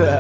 XB.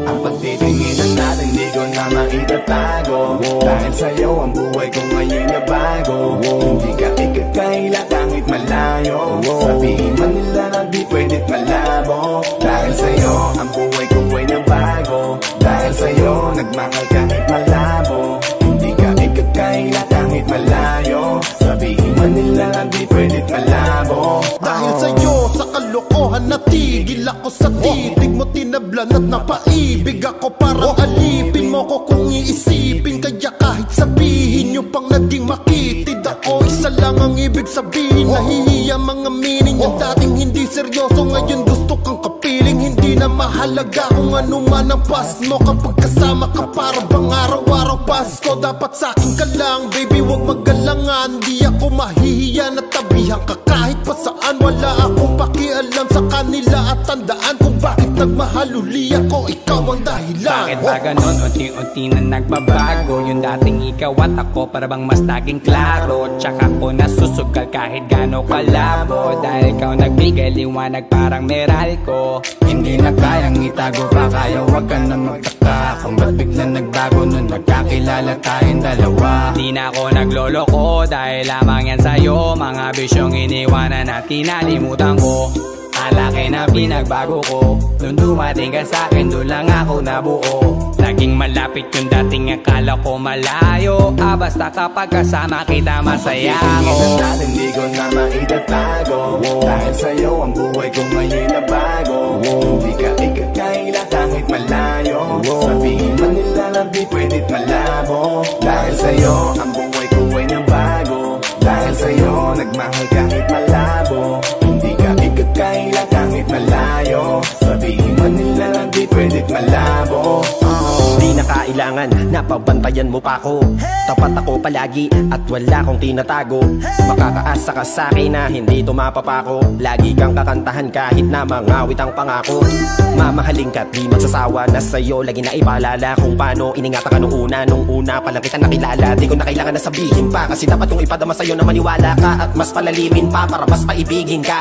Ang pagtitinginan natin di ko na maitatago, dahil sa'yo ang buhay ko ngayon na bago. Hindi ka ikakaila kahit malayo, sabihin man nila na di pwedit malabo. Dahil sa'yo ang buhay ko ay nabago, dahil sa'yo nagmahal kahit malabo. Hindi ka ikakaila kahit malayo, sabihin man nila na di pwedit malabo. Dahil sa'yo sa kalokohan natigil ako sa titig mo, tinablan at napaibig ako. Parang alipin mo ko kung iisipin, kaya kahit sabihin yung pang naging makitid ako, isa lang ang ibig sabihin. Nahihiya mga meaning, yung dating hindi seryoso ngayon gusto kang kapiling. Hindi na mahalaga kung ano man ang past mo, kapag kasama ka para bang araw-araw Pasko. Dapat sa'kin ka lang baby, wag magalangan. Di ako mahihiya na tabihan ka kahit pa saan. Wala akong pakialam sa kanila at tandaan kung bakit nagmahal uli ako, ikaw ang dahilan. Bakit ba ganon? Unti-unti na nagbabago, yung dating ikaw at ako para bang mas naging klaro. Tsaka ko nasusugal kahit gano kalabo, dahil ikaw nagbigay liwanag parang Meralco. Hindi na kayang itago pa, kaya wag ka na magtaka kung ba't biglang nagbago nung nagkakilala tayong dalawa. Di na ako nagloloko dahil lamang yan sa'yo, mga bisyong iniwanan at kinalimutan ko. Alaki na pinagbago ko, nung dumating ka sa'kin doon lang ako nabuo. Laging malapit yung dating akala ko malayo, basta kapag kasama kita masaya ako. Pagtitinginan natin di ko na maitatago, dahil sa'yo ang buhay ko ngayon na bago. Hindi ka ikakaila kahit malayo, sabihin man nila na di pwedit malabo. Dahil sa'yo ang buhay ko ay nabago, dahil sa'yo nagmahal kahit malabo. Hindi ka ikakaila kahit malayo, sabihin man nila na di pwedit malabo. Di na kailangan, napabantayan mo pa ako. Tapat ako palagi at wala kong tinatago. Makakaasa ka sa'kin na hindi tumapapako. Lagi kang kakantahan kahit na mangawit ang pangako. Mamahalin ka't di magsasawa na sa'yo lagi na ipaalala kung paano iningatan ka nung una pa lang kita nakilala. Di ko na kailangan na sabihin pa, kasi dapat kong ipadama sa'yo na maniwala ka at mas palalimin pa para mas paibigin ka.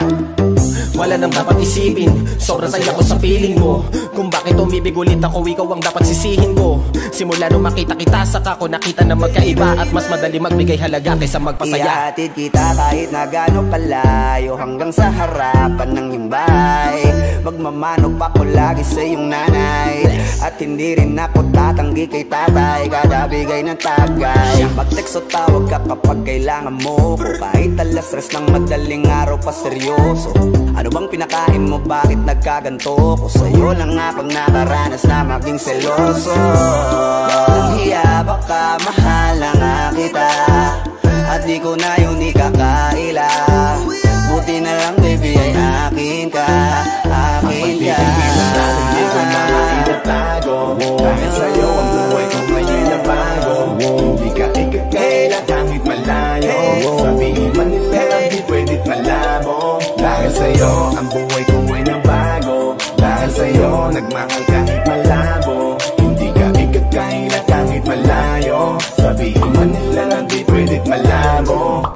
Wala nang dapat isipin, sobrang saya ko sa feeling mo. Kung bakit umibig ulit ako, ikaw ang dapat sisihin ko. Simula nung makita kita, saka ko nakita na magkaiba at mas madali magbigay halaga kaysa magpasaya. Ihatid kita kahit na gano'ng kalayo, hanggang sa harapan ng iyong bahay. Magmamanok pa ko lagi sa iyong nanay, at hindi rin ako tatanggi kay tatay kada bigay ng tagay. Mag-text o tawag ka kapag kailangan mo ko, kahit alas 3 ng madaling araw pa seryoso. Ano bang pinakain mo, bakit nagkaganto ko? Sa'yo lang ako nakaranas na maging seloso. Hiya baka mahal na nga kita, at di ko na yun ikakaila. Buti na lang baby ay akin ka, akin ka. Hindi ko na maitatago, dahil sa'yo ang buhay ko ngayon na bago. Hindi ka ikakaila kahit malayo, sabihin man nila na di pwedit malabo. Dahil sa'yo ang buhay ko ay nabago, dahil sa'yo nagmahal kahit malabo. Hindi ka ikakaila kahit malayo, sabihin man nila na di pwedit malabo.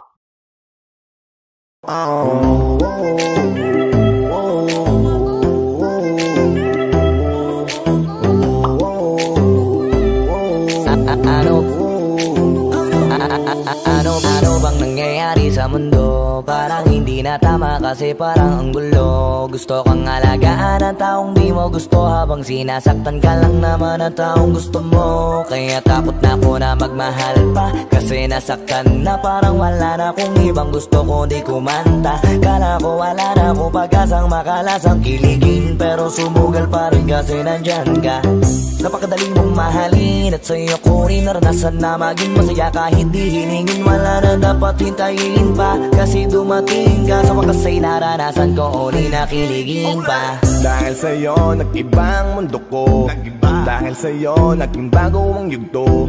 Ano bang nangyayari sa mundo? Parang hindi na tama kasi parang ang gulo. Gusto kang alagaan ang taong di mo gusto, habang sinasaktan ka lang naman ang taong gusto mo. Kaya takot na ako na magmahal pa, kasi nasaktan na parang wala na akong ibang gusto kundi kumanta. Kala ko wala na akong pag-asang makalasang kiligin, pero sumugal pa rin kasi nandyan ka. Napakadali mong mahalin at sa'yo ko rin naranasan na maging masaya kahit di hiningin. Wala na dapat hintayin pa, kasi dumating ka. Sa wakas ay naranasan ko, uli nakiligin pa. Dahil sa'yo nag-ibang mundo ko, dahil sa'yo naging bago ang yugto.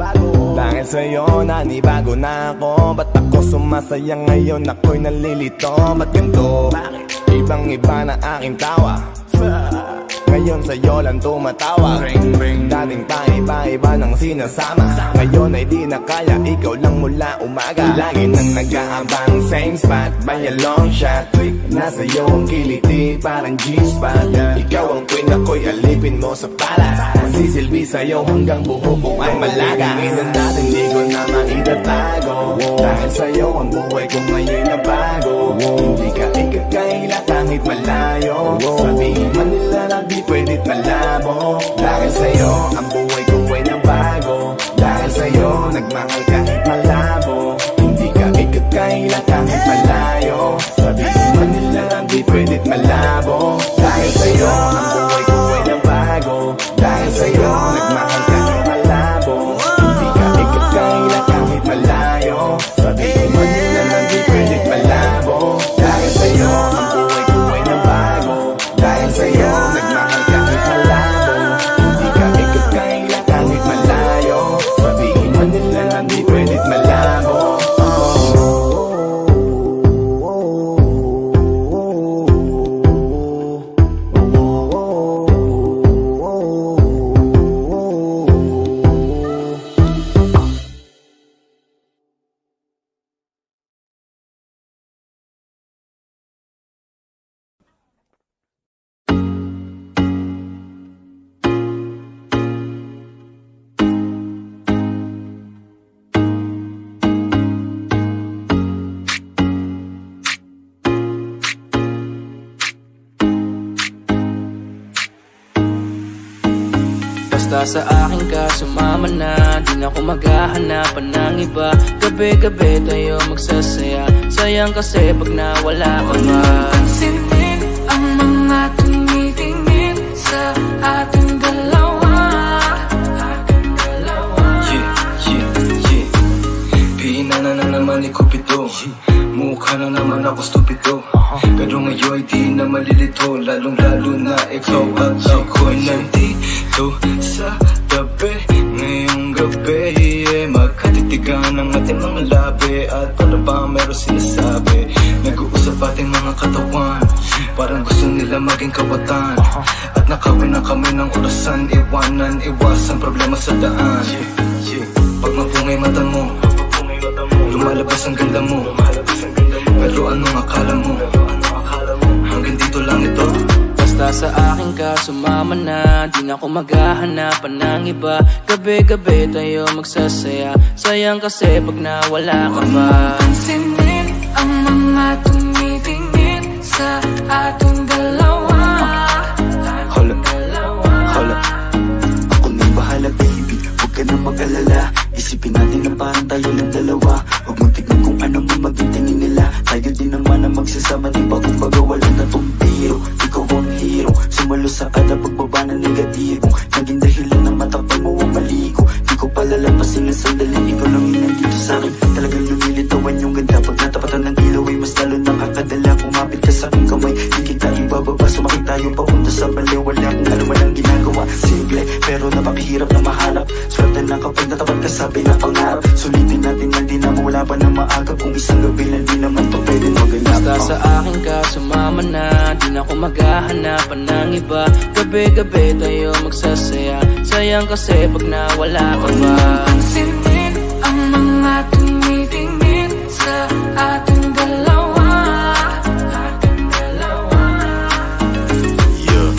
Dahil sa'yo nanibago na ako, ba't ako sumasaya ngayon? Ako'y nalilito, ba't ganito? Ibang iba na aking tawa, Ngayon sa'yo lang tumatawag. Dating paiba-iba ng sinasama, ngayon ay di na kaya, ikaw lang mula umaga. Lagi nang nag-aabang, same spot by a long shot. Nasa iyo ang kiliti, parang G-spot. Ikaw ang queen, ako'y alipin mo sa palas. Magsisilbi sa'yo hanggang buho ko ay malaga. Tingnan natin, di ko na maitatago. Dahil sa'yo ang buhay ko ngayon na bago. Hindi ka ikakaila kahit malayo. Sabihin man nila na di pwedit malabo. Dahil sa'yo ang buhay ko ay na bago. Dahil sa'yo nagmahal kahit malabo. Hindi ka ikakaila kahit malayo. Sabihin man nila na di pwedit malabo. Dahil sa'yo ang buhay ko ay na bago. Dahil sa'yo nagmahal kahit malabo. Hindi ka ikakaila kahit malayo. Sabihin man nila na di pwedit malabo. Dahil sa'yo ang buhay ko ay na bago. Dahil sa'yo nagmahal kahit malabo. Hindi ka ikakaila kahit malayo. Sabihin man nila na di pwedit malabo. Basta sa akin ka sumama na, di na ako maghahanapan ng iba. Gabi-gabi tayo magsasaya, sayang kasi pag nawala ka ba. Pansinin ang mga tumitingin sa ating dalawa. Pinana na naman ni Cupido, mukha na naman ako stupido. Pero ngayon di na malilito, lalong-lalo na ikaw at ako'y nandito sa tabi. Ngayong gabi, magkatitigan ang ating mga labi. At para ba meron sinasabi, nag-uusap ating mga katawan, parang gusto nila maging kawatan. At nakawin na kami ng orasan, iwanan, iwasan problema sa daan. Pag mapungay mata mo, lumalabas ang ganda mo. Pero anong akala mo? Hanggang dito lang ito. Basta sa akin ka sumama na, di na ako maghahanapan ng iba. Gabi-gabi tayo magsasaya, sayang kasi pag nawala ka ba. Pansinin ang mga tumitingin sa ating dalawa. Hold up, ako nang bahala baby, huwag ka nang mag-alala. Isipin natin na parang tayo lang dalawa. Huwag mong tignan kung ano man maging tingin nila. Tayo din naman ang magsasama, di ba kumbaga wala na tong biro. Ikaw ang hero, sumalo sa kada pagbaba ng negatibo. Naging dahilan ng matapang mo ang maligo. Di ko palalampasin ng sandali, ikaw lang yung nandito sa'kin. Talagang lumilitawan yung ganda. Pag natapatan ng ilaw ay mas lalo nakakadala. Kumapit ka sa'king kamay, di kita ibababa. Sumakit tayo papunta sa bali, wala kung ano man ang ginagawa. Simple, pero napakahirap na mahanap. Swerte na kapag natapat ka sa pinapangarap. Sulitin natin na di na mawala pa na maaga. Kung isang gabi na di naman to pwede maganap. Basta sa akin ka sumama na, di na ako maghahanapan ng iba. Gabi-gabi tayo magsasaya, sayang kasi pag nawala ka ba. Pansinin ang mga tumitingin sa ating dalawa. Yeah,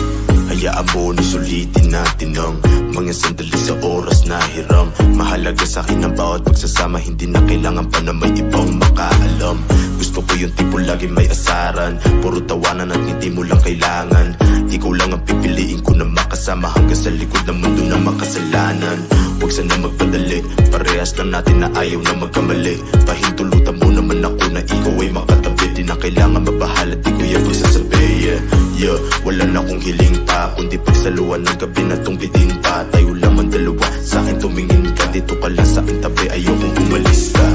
hayaan mo na sulitin natin ang mga sandali sa oras na hiram. Mahalaga sa akin ang bawat pagsasama, hindi na kailangan pa na may ibang makaalam. Gusto ko yung tipo lagi may asaran, puro tawanan at hindi mo lang kailangan. Ikaw lang ang pipiliin ko na makasama hanggang sa likod ng mundo na makasalanan. Huwag sana magpadali, parehas lang natin na ayaw na magkamali. Pahintulutan mo naman ako na ikaw ay makatabi. Di na kailangan mabahala, di ko yan pagsasabi. Yeah, wala na akong hiling pa, kundi pagsaluan ng gabi na tong bitin pa. Tayo lamang dalawa, sa akin tumingin ka, dito ka lang sa aking tabi, ayokong umalis ka.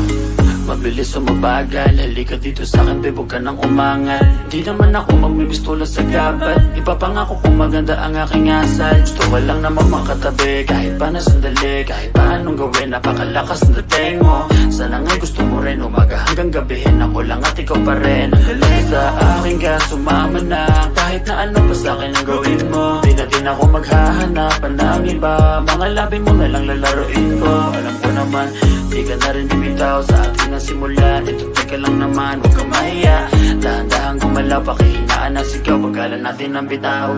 Mabilis o mabagal, halika dito sa akin, babe, huwag ka nang umangal. Di naman ako magmimistola sa gabat, ipapangako kung maganda ang aking asal. Gusto ko lang naman makatabi, kahit pa na sandali, kahit pa anong gawin, napakalakas ng dating mo. Sana nga'y gusto mo rin, umaga hanggang gabihin, ako lang at ikaw pa rin. Halika sa akin ka, sumama na, kahit na ano pa sa akin ang gawin mo. Di na na ako maghahanapan ng iba. Mga labi mo na lang lalaroin ko. Alam ko naman, di ka na rin bibitaw sa ating nasimulan. Ito teka lang naman, huwag kang mahiya. Dahan-dahan gumalaw, pakihinaan na sigaw, pagkalan natin ang bitaw.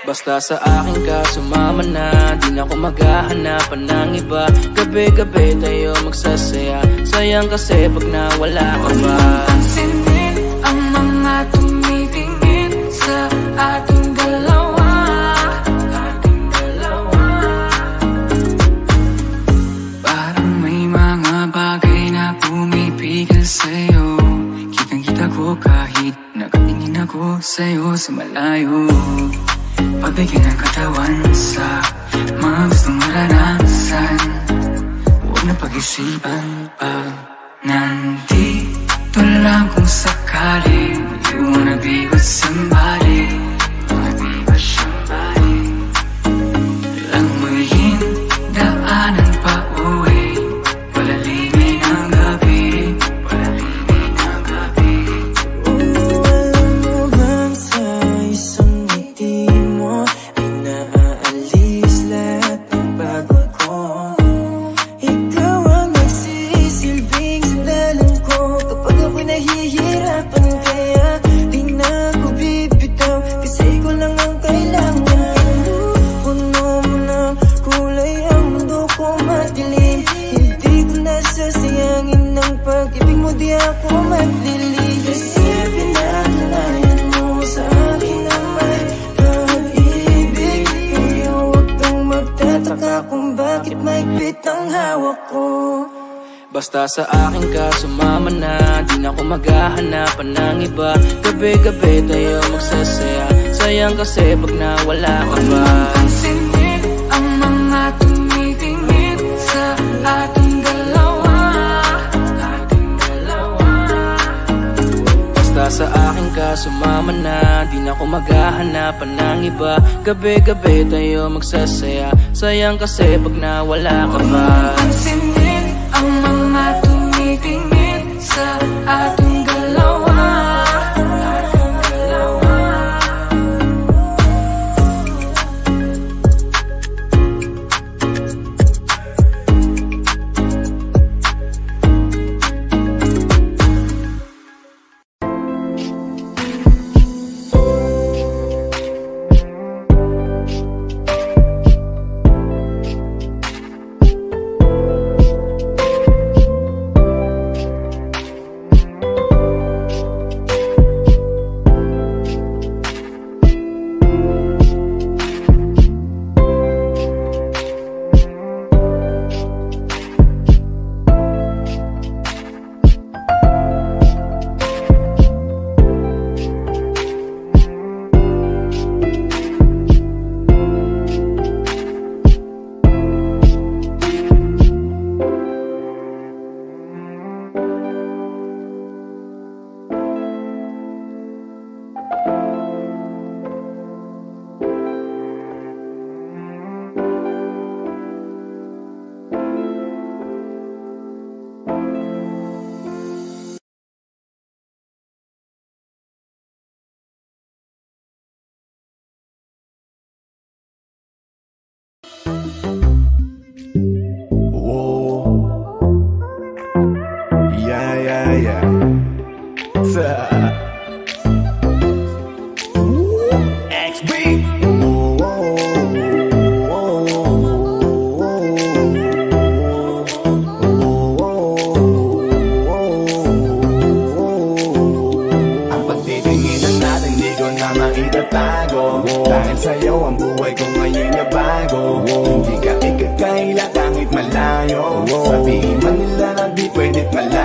Basta sa akin ka sumama na, di na ako maghahanapan ng iba. Gabi-gabi tayo magsasaya, sayang kasi pag nawala ka ba. Pansinin ang mga tumitingin sa ating dalawa. Parang may mga bagay na pumipigil sa'yo. Kitang-kita ko kahit nakatingin ako sa'yo sa malayo. Pagbigyan ng katawan sa mga gustong maranasan. Huwag na pag-isipan pag nandito lang kung sakali. You wanna be with somebody, wanna be with somebody. Lang muling daanan pa uwi, palalimay ng gabi, palalimay ng gabi. Alam mo bang sa isang ngiti mo ay naaalis lahat ng pagod ko. Ikaw ang nagsisilbing sandalan ko kapag ako'y nahihirapan, kaya di na ako bibitaw kasi ko lang ang kailangan. Puno mo ng kulay ang mundo ko madilim, hindi ko nasasayangin ng pag-ibig mo, di ako maglilim. Kasi pinatunayan mo sa akin na may pag-ibig, kaya huwag kang magtataka kung bakit mahigpit ang hawak ko. Basta sa akin ka sumama na, di na ako maghahanapan ng iba. Gabi-gabi tayo magsasaya, sayang kasi pag nawala ka ba. Pansinin ang mga tumitingin sa ating dalawa. Basta sa akin ka sumama na, di na ako maghahanapan ng iba. Gabi-gabi tayo magsasaya, sayang kasi pag nawala ka ba. Pansinin ang mga tumitingin sa ating dalawa. Dahil sa'yo ang buhay ko ngayon na bago. Hindi ka ikakaila kahit malayo. Sabihin man nila na di pwed't malayo.